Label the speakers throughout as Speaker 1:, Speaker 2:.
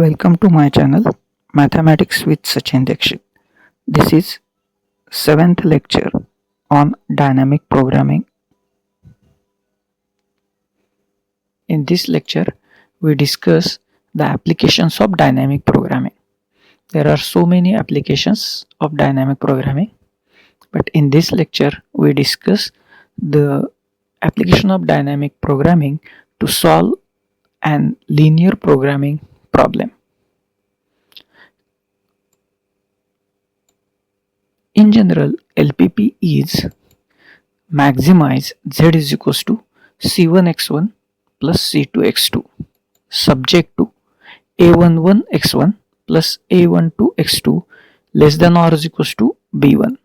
Speaker 1: Welcome to my channel Mathematics with Sachin Dixit. This is 7th lecture on dynamic programming. In this lecture, we discuss the applications of dynamic programming. There are so many applications of dynamic programming, but in this lecture, we discuss the application of dynamic programming to solve an linear programming problem. In general, LPP is maximize z is equals to c1x1 plus c2x2 subject to a11x1 plus a12x2 less than or is equals to b1,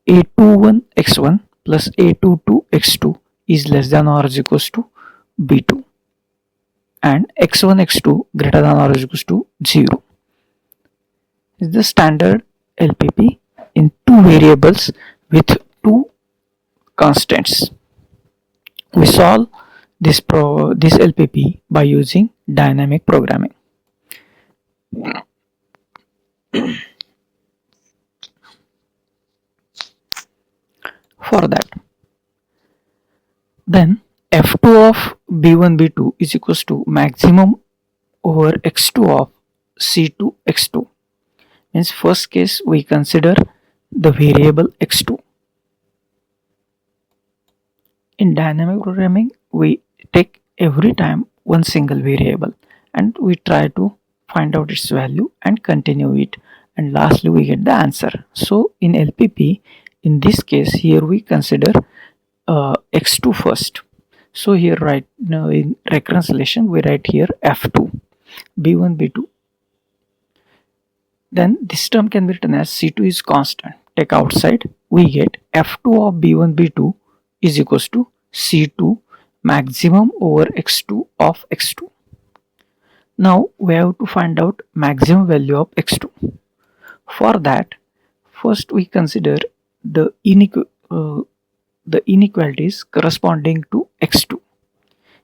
Speaker 1: a21x1 plus a22x2 is less than or is equals to b2, and x1 x2 greater than or is equals to 0 is the standard LPP in two variables with two constants. We solve this LPP by using dynamic programming. For that, then f2 of b1 b2 is equals to maximum over x2 of c2 x2. Means first case we consider the variable x2. In dynamic programming, we take every time one single variable and we try to find out its value and continue it, and lastly we get the answer. So in LPP, in this case here we consider x2 first. So here right now in reconciliation we write here f2 b1 b2. Then this term can be written as c2 is constant. Take outside, we get f2 of b1 b2 is equals to c2 maximum over x2 of x2. Now we have to find out maximum value of x2. For that, first we consider the inequalities corresponding to x2.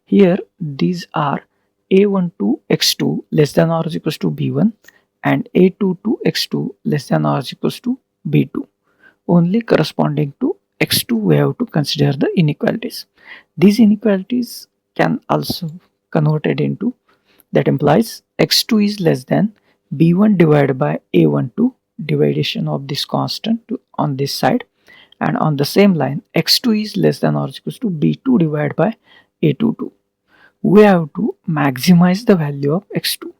Speaker 1: Here these are a12 x2 less than or is equals to b1 and a22 x2 less than or is equals to b2. Only corresponding to x2 we have to consider the inequalities. These inequalities can also converted into, that implies x2 is less than b1 divided by a12, division of this constant on this side, and on the same line x2 is less than or is equals to b2 divided by a22. We have to maximize the value of x2.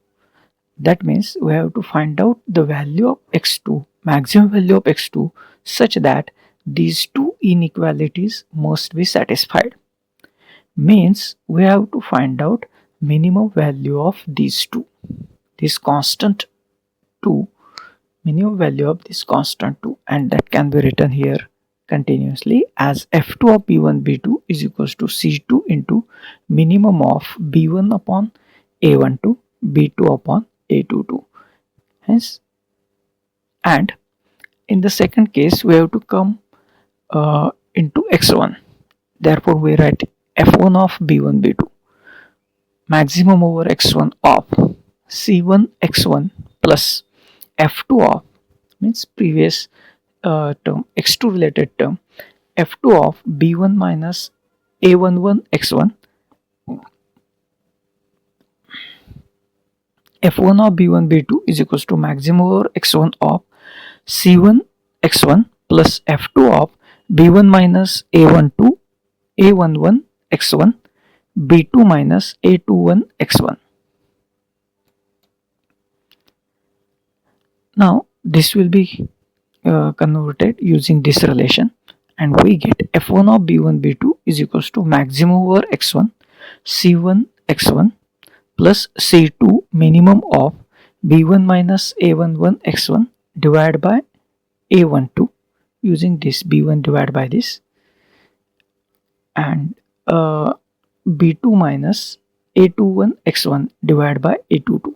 Speaker 1: That means we have to find out the value of x2, maximum value of x2, such that these two inequalities must be satisfied. Means we have to find out minimum value of these two, this constant 2, minimum value of this constant 2, and that can be written here continuously as f2 of b1 b2 is equals to c2 into minimum of b1 upon a12 b2 upon a22. Hence, and in the second case we have to come into x1. Therefore we write f1 of b1 b2 maximum over x1 of c1 x1 plus f2 of, means previous term x2 related term, f2 of b1 minus a11 x1, f1 of b1 b2 is equals to maximum over x1 of c1 x1 plus f2 of b1 minus a12 a11 x1 b2 minus a21 x1. Now this will be converted using this relation, and we get f1 of b1 b2 is equals to maximum over x1 c1 x1 plus c2 minimum of b1 minus a11 x1 divided by a12, using this b1 divided by this, and b2 minus a21 x1 divided by a22.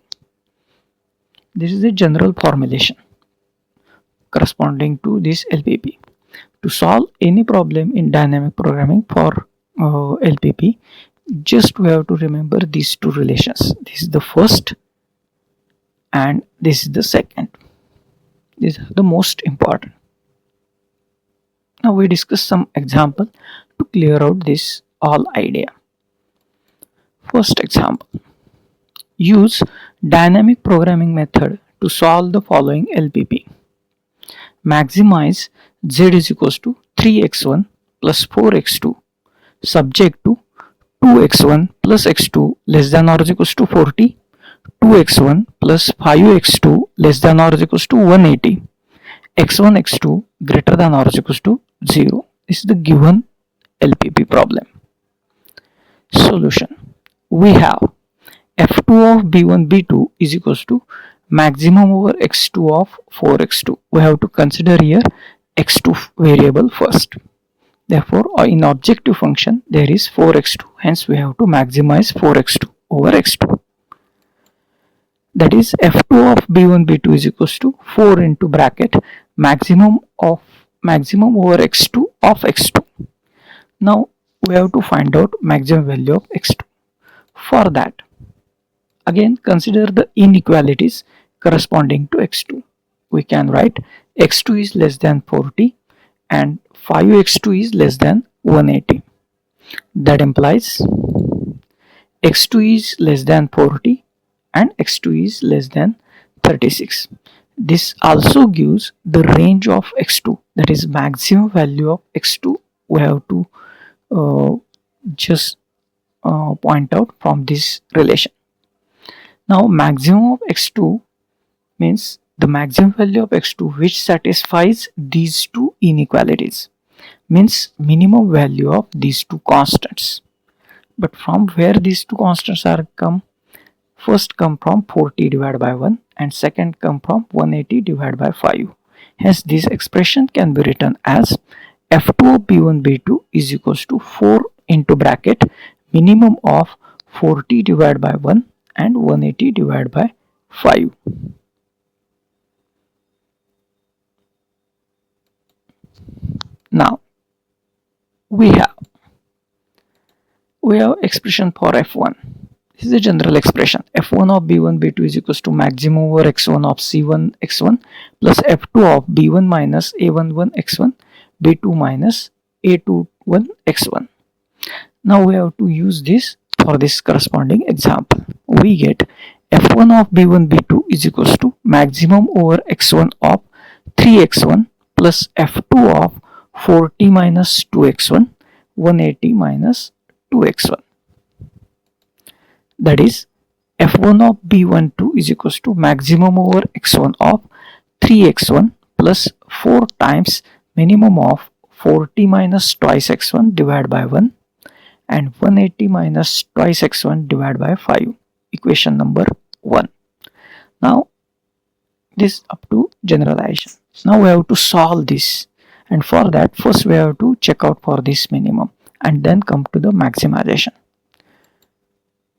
Speaker 1: This is the general formulation corresponding to this LPP. To solve any problem in dynamic programming for LPP, just we have to remember these two relations. This is the first and this is the second. These are the most important. Now we discuss some example to clear out this all idea. First example. Use dynamic programming method to solve the following LPP. Maximize z is equals to 3x1 plus 4x2 subject to 2x1 plus x2 less than or is equals to 40, 2x1 plus 5x2 less than or is equals to 180, x1 x2 greater than or is equals to 0. This is the given LPP problem. Solution. We have f2 of b1 b2 is equals to maximum over x2 of 4x2. We have to consider here x2 variable first. Therefore, in objective function there is 4x2. Hence, we have to maximize 4x2 over x2. That is f2 of b1 b2 is equals to 4 into bracket maximum over x2 of x2. Now we have to find out maximum value of x2. For that, again consider the inequalities corresponding to x2. We can write x2 is less than 40 and 5x2 is less than 180. That implies x2 is less than 40 and x2 is less than 36. This also gives the range of x2, that is maximum value of x2. We have to just point out from this relation. Now maximum of x2 means the maximum value of x2 which satisfies these two inequalities, means minimum value of these two constants. But from where these two constants are come? First come from 40 divided by 1 and second come from 180 divided by 5. Hence this expression can be written as f2 of b1 b2 is equals to 4 into bracket minimum of 40 divided by 1 and 180 divided by 5. Now we have expression for f1. This is a general expression. f1 of b1 b2 is equals to maximum over x1 of c1 x1 plus f2 of b1 minus a11 x1 b2 minus a21 x1. Now we have to use this for this corresponding example. We get f1 of b1 b2 is equals to maximum over x1 of 3x1 plus f2 of 40 minus 2x1 180 minus 2x1. That is f1 of b12 is equals to maximum over x1 of 3x1 plus 4 times minimum of 40 minus twice x1 divided by 1 and 180 minus twice x1 divided by 5. Equation number 1. Now this up to generalization. Now we have to solve this, and for that first we have to check out for this minimum and then come to the maximization.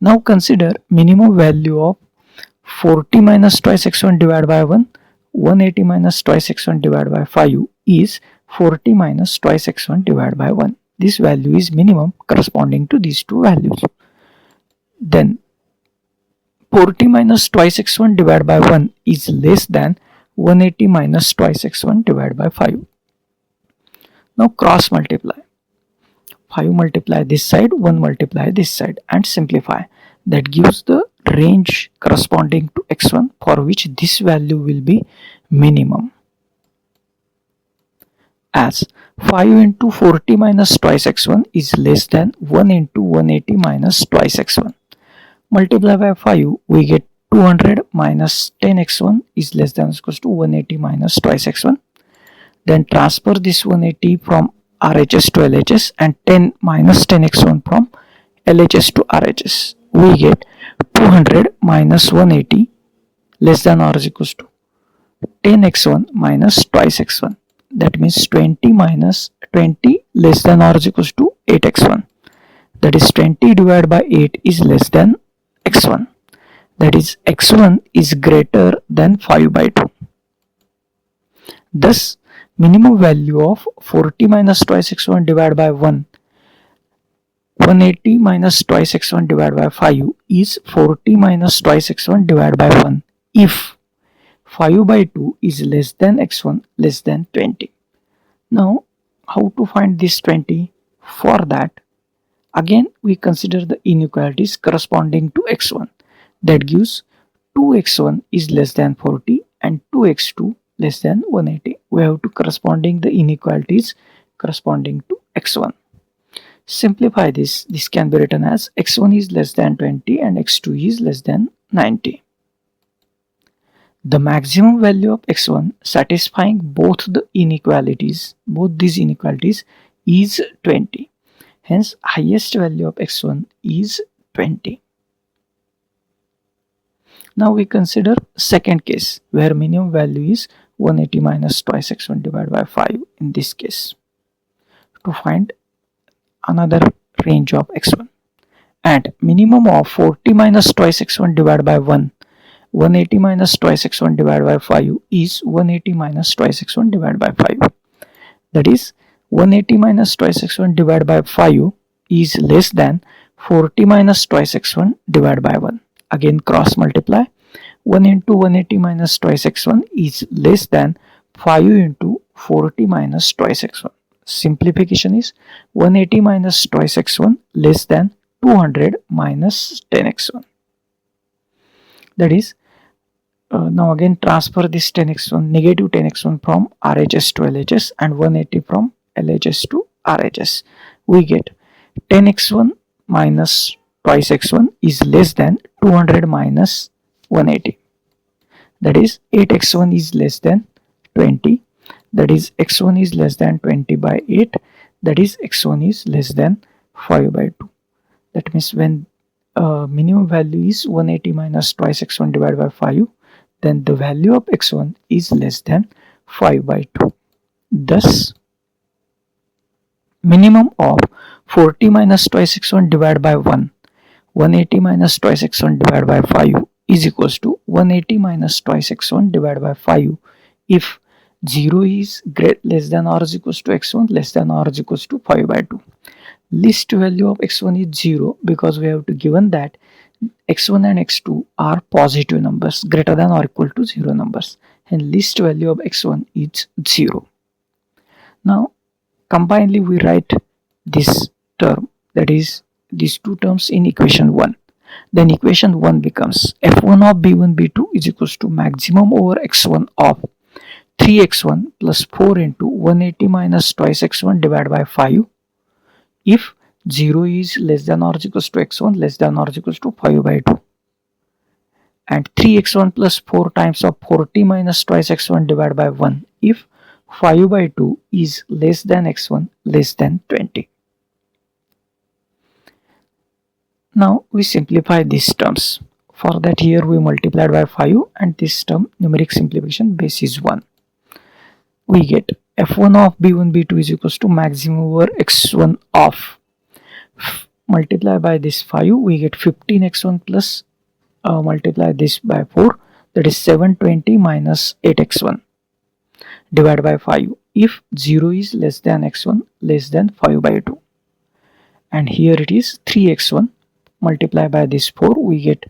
Speaker 1: Now consider minimum value of 40 minus twice x1 divided by 1, 180 minus twice x1 divided by 5 is 40 minus twice x1 divided by 1. This value is minimum corresponding to these two values. Then 40 minus twice x1 divided by 1 is less than 180 minus twice x1 divided by 5. Now cross multiply. 5 multiply this side, 1 multiply this side and simplify. That gives the range corresponding to x1 for which this value will be minimum. As 5 into 40 minus twice x1 is less than 1 into 180 minus twice x1. Multiply by 5, we get 200 minus 10x1 is less than or equals to 180 minus twice x1. Then transfer this 180 from RHS to LHS and 10 minus 10x1 from LHS to RHS. We get 200 minus 180 less than or equals to 10x1 minus twice x1. That means 20 minus 20 less than or equals to 8x1. That is 20 divided by 8 is less than x1. That is x1 is greater than 5 by 2. Thus minimum value of 40 minus twice x1 divided by 1 180 minus twice x1 divided by 5 is 40 minus twice x1 divided by 1 if 5 by 2 is less than x1 less than 20. Now, how to find this 20? For that, again we consider the inequalities corresponding to x1. That gives 2x1 is less than 40 and 2x2 less than 180. We have to corresponding the inequalities corresponding to x1. Simplify this. This can be written as x1 is less than 20 and x2 is less than 90. The maximum value of x1 satisfying both these inequalities is 20. Hence, highest value of x1 is 20. Now we consider second case where minimum value is 180 minus twice x1 divided by 5 in this case to find another range of x1, and minimum of 40 minus twice x1 divided by 1, 180 minus twice x1 divided by 5 is 180 minus twice x1 divided by 5. That is 180 minus twice x1 divided by 5 is less than 40 minus twice x1 divided by 1. Again cross multiply. 1 into 180 minus twice x1 is less than 5 into 40 minus twice x1. Simplification is 180 minus twice x1 less than 200 minus 10x1. That is, now again transfer this 10x1, negative 10x1 from RHS to LHS and 180 from LHS to RHS. We get 10x1 minus twice x1 is less than 200 minus 180. That is 8x1 is less than 20. That is x1 is less than 20 by 8. That is x1 is less than 5 by 2. That means when minimum value is 180 minus twice x1 divided by 5, then the value of x1 is less than 5 by 2. Thus, minimum of 40 minus twice x1 divided by 1, 180 minus twice x1 divided by 5 is equals to 180 minus twice x1 divided by 5 if 0 is less than or is equals to x1 less than or is equals to 5 by 2. Least value of x1 is 0 because we have to given that x1 and x2 are positive numbers greater than or equal to 0 numbers, and least value of x1 is 0. Now combinedly we write this term, that is these two terms in equation 1. Then equation 1 becomes f1 of b1 b2 is equals to maximum over x1 of 3x1 plus 4 into 180 minus twice x1 divided by 5 if 0 is less than or equals to x1 less than or equals to 5 by 2, and 3x1 plus 4 times of 40 minus twice x1 divided by 1 if 5 by 2 is less than x1 less than 20. Now we simplify these terms. For that, here we multiplied by 5 and this term numeric simplification base is 1. We get f1 of b1 b2 is equals to maximum over x1 of, multiply by this 5, we get 15x1 plus multiply this by 4, that is 720 minus 8x1 divided by 5 if 0 is less than x1 less than 5 by 2, and here it is 3x1 multiply by this 4, we get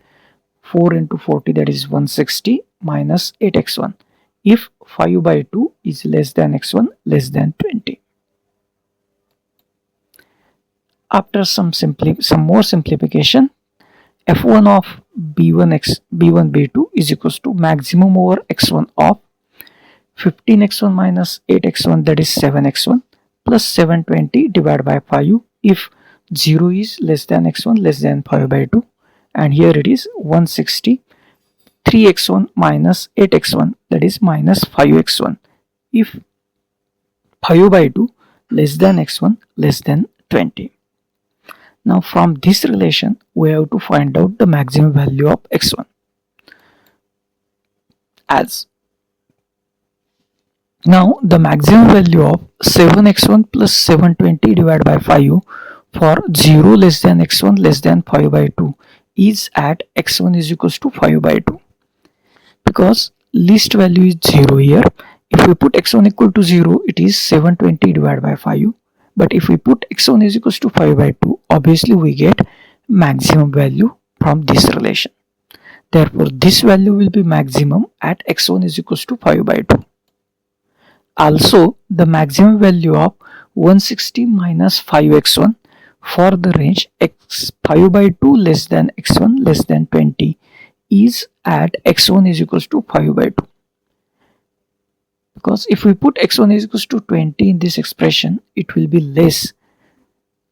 Speaker 1: 4 into 40, that is 160 minus 8x1 if 5 by 2 is less than x1 less than 20. After some more simplification, f1 of b1 b2 is equals to maximum over x1 of 15x1 minus 8x1, that is 7x1 plus 720 divided by 5 if 0 is less than x1 less than 5 by 2, and here it is 160 3x1 minus 8x1, that is minus 5x1 if 5 by 2 less than x1 less than 20. Now from this relation we have to find out the maximum value of x1, as now the maximum value of 7x1 plus 720 divided by 5 for 0 less than x1 less than 5 by 2 is at x1 is equals to 5 by 2, because least value is 0 here. If we put x1 equal to 0, it is 720 divided by 5, But if we put x1 is equals to 5 by 2, obviously we get maximum value from this relation. Therefore, this value will be maximum at x1 is equals to 5 by 2. Also, the maximum value of 160 minus 5x1 for the range x5 by 2 less than x1 less than 20 is at x1 is equals to 5 by 2. Because if we put x1 is equals to 20 in this expression, it will be less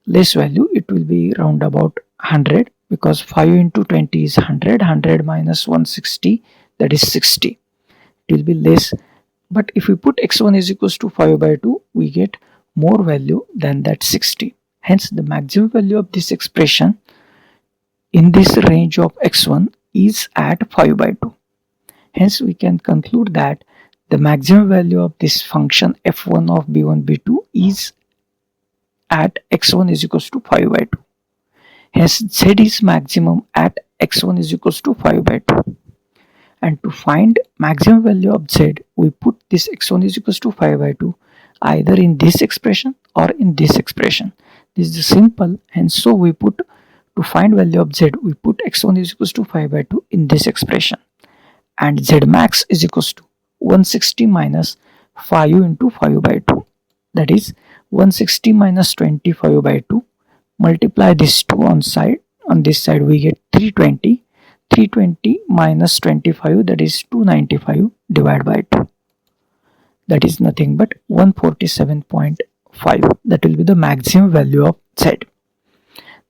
Speaker 1: value. It will be round about 100, because 5 into 20 is 100. 100 minus 160, that is 60. It will be less. But if we put x1 is equals to 5 by 2, we get more value than that 60. Hence, the maximum value of this expression in this range of x1 is at 5 by 2. Hence, we can conclude that the maximum value of this function f1 of b1 b2 is at x1 is equals to 5 by 2. Hence, z is maximum at x1 is equals to 5 by 2. And to find maximum value of z, we put this x1 is equals to 5 by 2 either in this expression or in this expression. This is simple, and so we put, to find value of z, we put x1 is equals to 5 by 2 in this expression, and z max is equals to 160 minus 5 into 5 by 2, that is 160 minus 25 by 2. Multiply this 2 on this side we get 320. 320 minus 25, that is 295, divided by 2. That is nothing but 147.5. That will be the maximum value of z.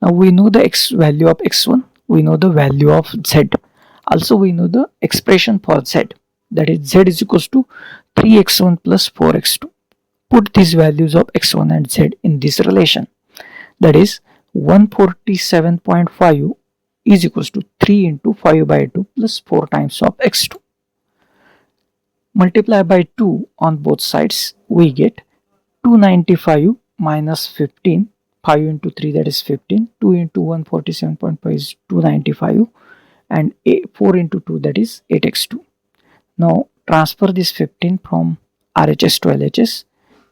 Speaker 1: Now we know the value of x1, we know the value of z. Also we know the expression for z, that is z is equals to 3x1 plus 4x2. Put these values of x1 and z in this relation. That is 147.5 is equals to 3 into 5 by 2 plus 4 times of x2. Multiply by 2 on both sides, we get 295 minus 15. 5 into 3, that is 15. 2 into 147.5 is 295, and 4 into 2, that is 8x2. Now transfer this 15 from RHS to LHS,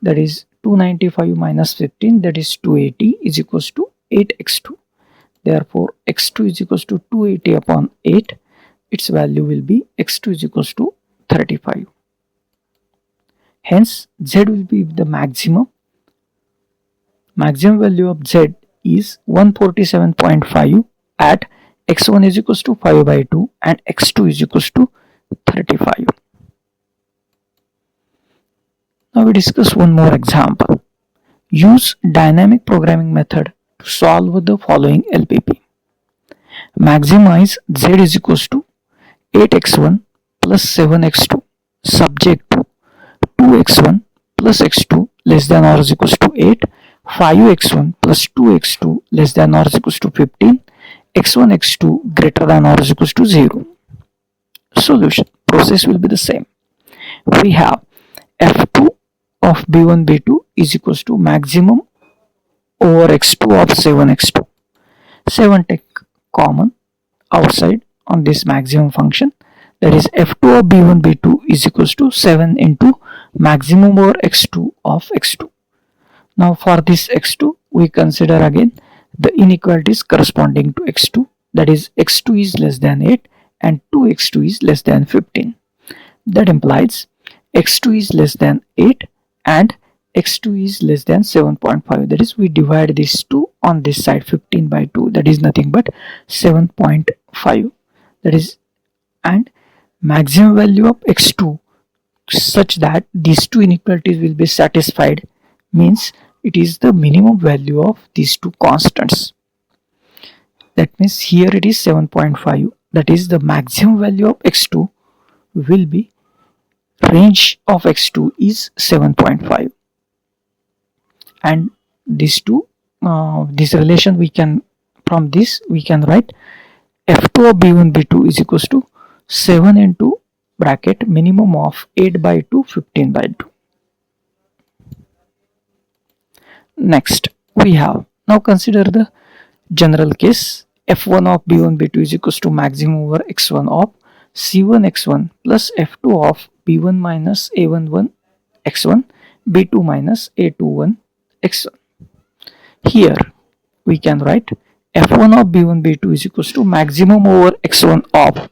Speaker 1: that is 295 minus 15, that is 280, is equals to 8x2. Therefore, x2 is equals to 280 upon 8. Its value will be x2 is equals to 35. Hence, z will be the maximum. Maximum value of z is 147.5 at x1 is equals to 5 by 2 and x2 is equals to 35. Now we discuss one more example. Use dynamic programming method to solve the following LPP. Maximize z is equals to 8x1 plus 7x2 subject to 2x1 plus x2 less than or is equals to 8, 5x1 plus 2x2 less than or is equals to 15, x1 x2 greater than or is equals to 0. Solution. Process will be the same. We have f2 of b1 b2 is equals to maximum over x2 of 7x2. 7 take common outside on this maximum function, that is f2 of b1 b2 is equals to 7 into maximum over x2 of x2. Now for this x2 we consider again the inequalities corresponding to x2, that is x2 is less than 8 and 2x2 is less than 15. That implies x2 is less than 8 and x2 is less than 7.5. That is, we divide this 2 on this side, 15 by 2, that is nothing but 7.5. That is, and maximum value of x2 such that these two inequalities will be satisfied means it is the minimum value of these two constants. That means here it is 7.5. That is, the maximum value of x2 will be, range of x2 is 7.5. And these two, this relation we can, from this we can write f2 of b1 b2 is equals to 7 into bracket minimum of 8 by 2, 15 by 2. Next we have, now consider the general case. f1 of b1 b2 is equals to maximum over x1 of c1 x1 plus f2 of b1 minus a11 x1 b2 minus a21 x1. Here we can write f1 of b1 b2 is equals to maximum over x1 of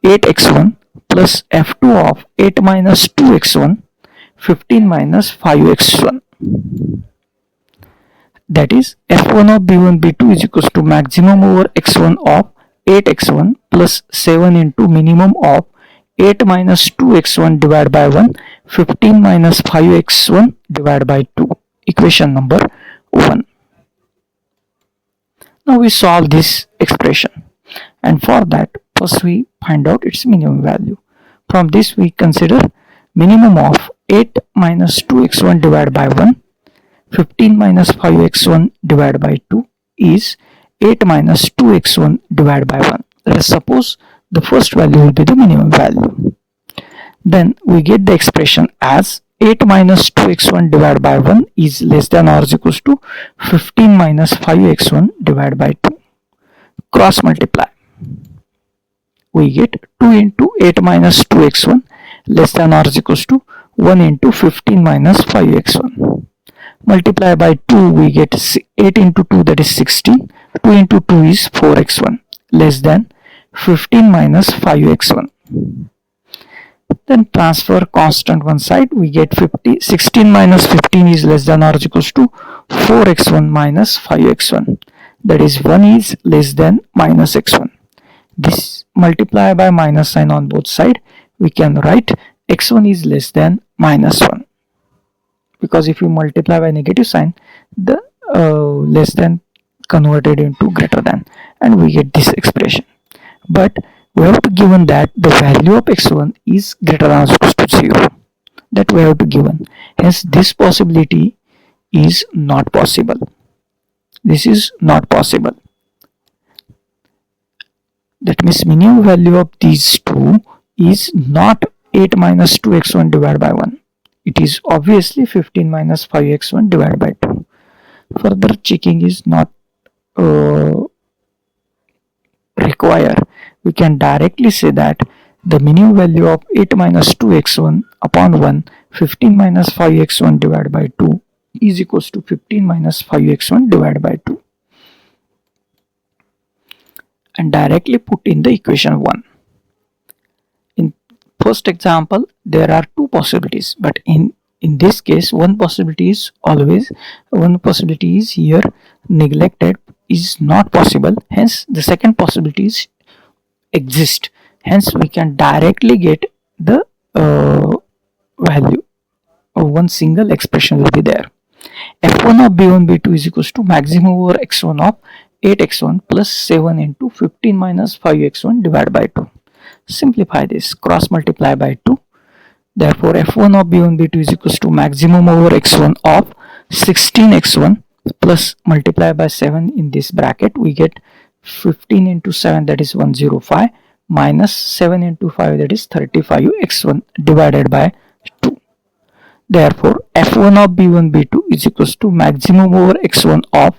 Speaker 1: 8x1 plus f2 of 8 minus 2x1 15 minus 5x1. That is f1 of b1 b2 is equals to maximum over x1 of 8x1 plus 7 into minimum of 8 minus 2x1 divided by 1 15 minus 5x1 divided by 2. Equation number 1. Now we solve this expression, and for that first we find out its minimum value. From this we consider minimum of 8 minus 2x1 divided by 1 15 minus 5x1 divided by 2 is 8 minus 2x1 divided by 1. Let us suppose the first value will be the minimum value. Then we get the expression as 8 minus 2x1 divided by 1 is less than or is equals to 15 minus 5x1 divided by 2. Cross multiply. We get 2 into 8 minus 2x1 less than or is equals to 1 into 15 minus 5x1. Multiply by 2, we get 8 into 2, that is 16. 2 into 2 is 4x1 less than 15 minus 5x1. Then transfer constant one side, we get 16 minus 15 is less than or is equals to 4x1 minus 5x1. That is 1 is less than minus x1. This multiply by minus sign on both sides. We can write x1 is less than minus 1. Because if you multiply by negative sign, the less than converted into greater than, and we get this expression. But we have to given that the value of x1 is greater than or equal to 0. That we have to given. Hence this possibility is not possible. This is not possible. That means minimum value of these two is not 8 minus 2x1 divided by 1. It is obviously 15 minus 5x1 divided by 2. Further checking is not required. We can directly say that the minimum value of 8 minus 2x1 upon 1 15 minus 5x1 divided by 2 is equals to 15 minus 5x1 divided by 2. And directly put in the equation 1. In first example, there are two possibilities, but in this case one possibility is here neglected, is not possible. Hence the second possibility is exist. Hence we can directly get the value of one single expression will be there. f1 of b1 b2 is equals to maximum over x1 of 8x1 plus 7 into 15 minus 5x1 divided by 2. Simplify this, cross multiply by 2. Therefore f1 of b1 b2 is equals to maximum over x1 of 16x1 plus multiply by 7 in this bracket. We get 15 into 7, that is 105, minus 7 into 5, that is 35x1 divided by 2. Therefore f1 of b1 b2 is equals to maximum over x1 of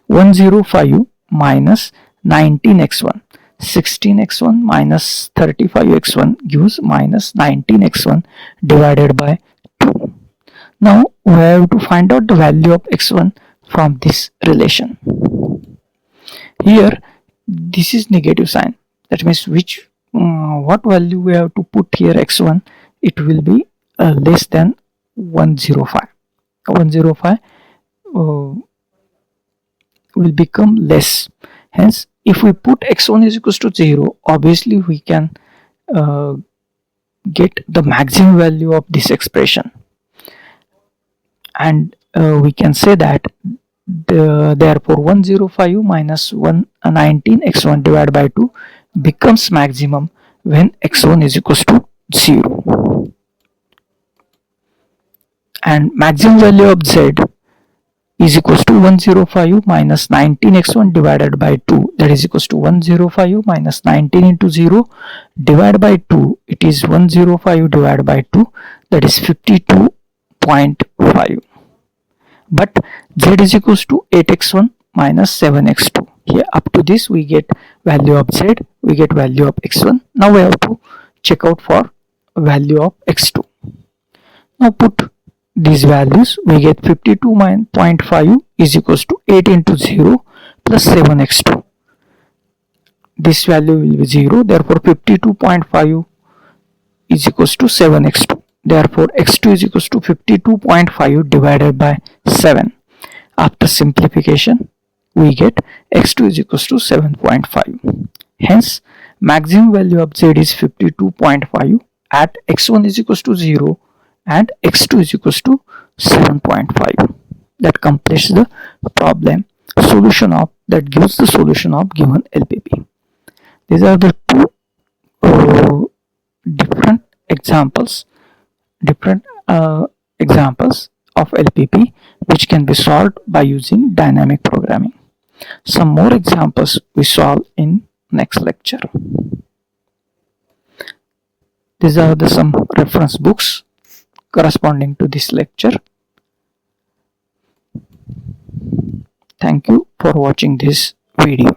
Speaker 1: 105 minus 19x1. 16x1 minus 35x1 gives minus 19x1 divided by 2. Now we have to find out the value of x1 from this relation. Here this is negative sign. That means what value we have to put here x1? It will be less than 105. 105 will become less. Hence if we put x1 is equals to 0, obviously we can get the maximum value of this expression, and we can say that therefore 105 minus 119 x1 divided by 2 becomes maximum when x1 is equals to 0, and maximum value of z is equals to 105 minus 19x1 divided by 2, that is equals to 105 minus 19 into 0 divided by 2, it is 105 divided by 2, that is 52.5. But z is equals to 8x1 minus 7x2. Here up to this we get value of z, we get value of x1. Now we have to check out for value of x2. Now put these values, we get 52.5 is equals to 8 into 0 plus 7x2. This value will be 0, therefore 52.5 is equals to 7x2. Therefore x2 is equals to 52.5 divided by 7. After simplification, we get x2 is equals to 7.5. Hence, maximum value of z is 52.5 at x1 is equals to 0 and x2 is equals to 7.5. That completes the problem solution of that gives the solution of given LPP. These are the two different examples of LPP which can be solved by using dynamic programming. Some more examples we solve in next lecture. These are some reference books corresponding to this lecture. Thank you for watching this video.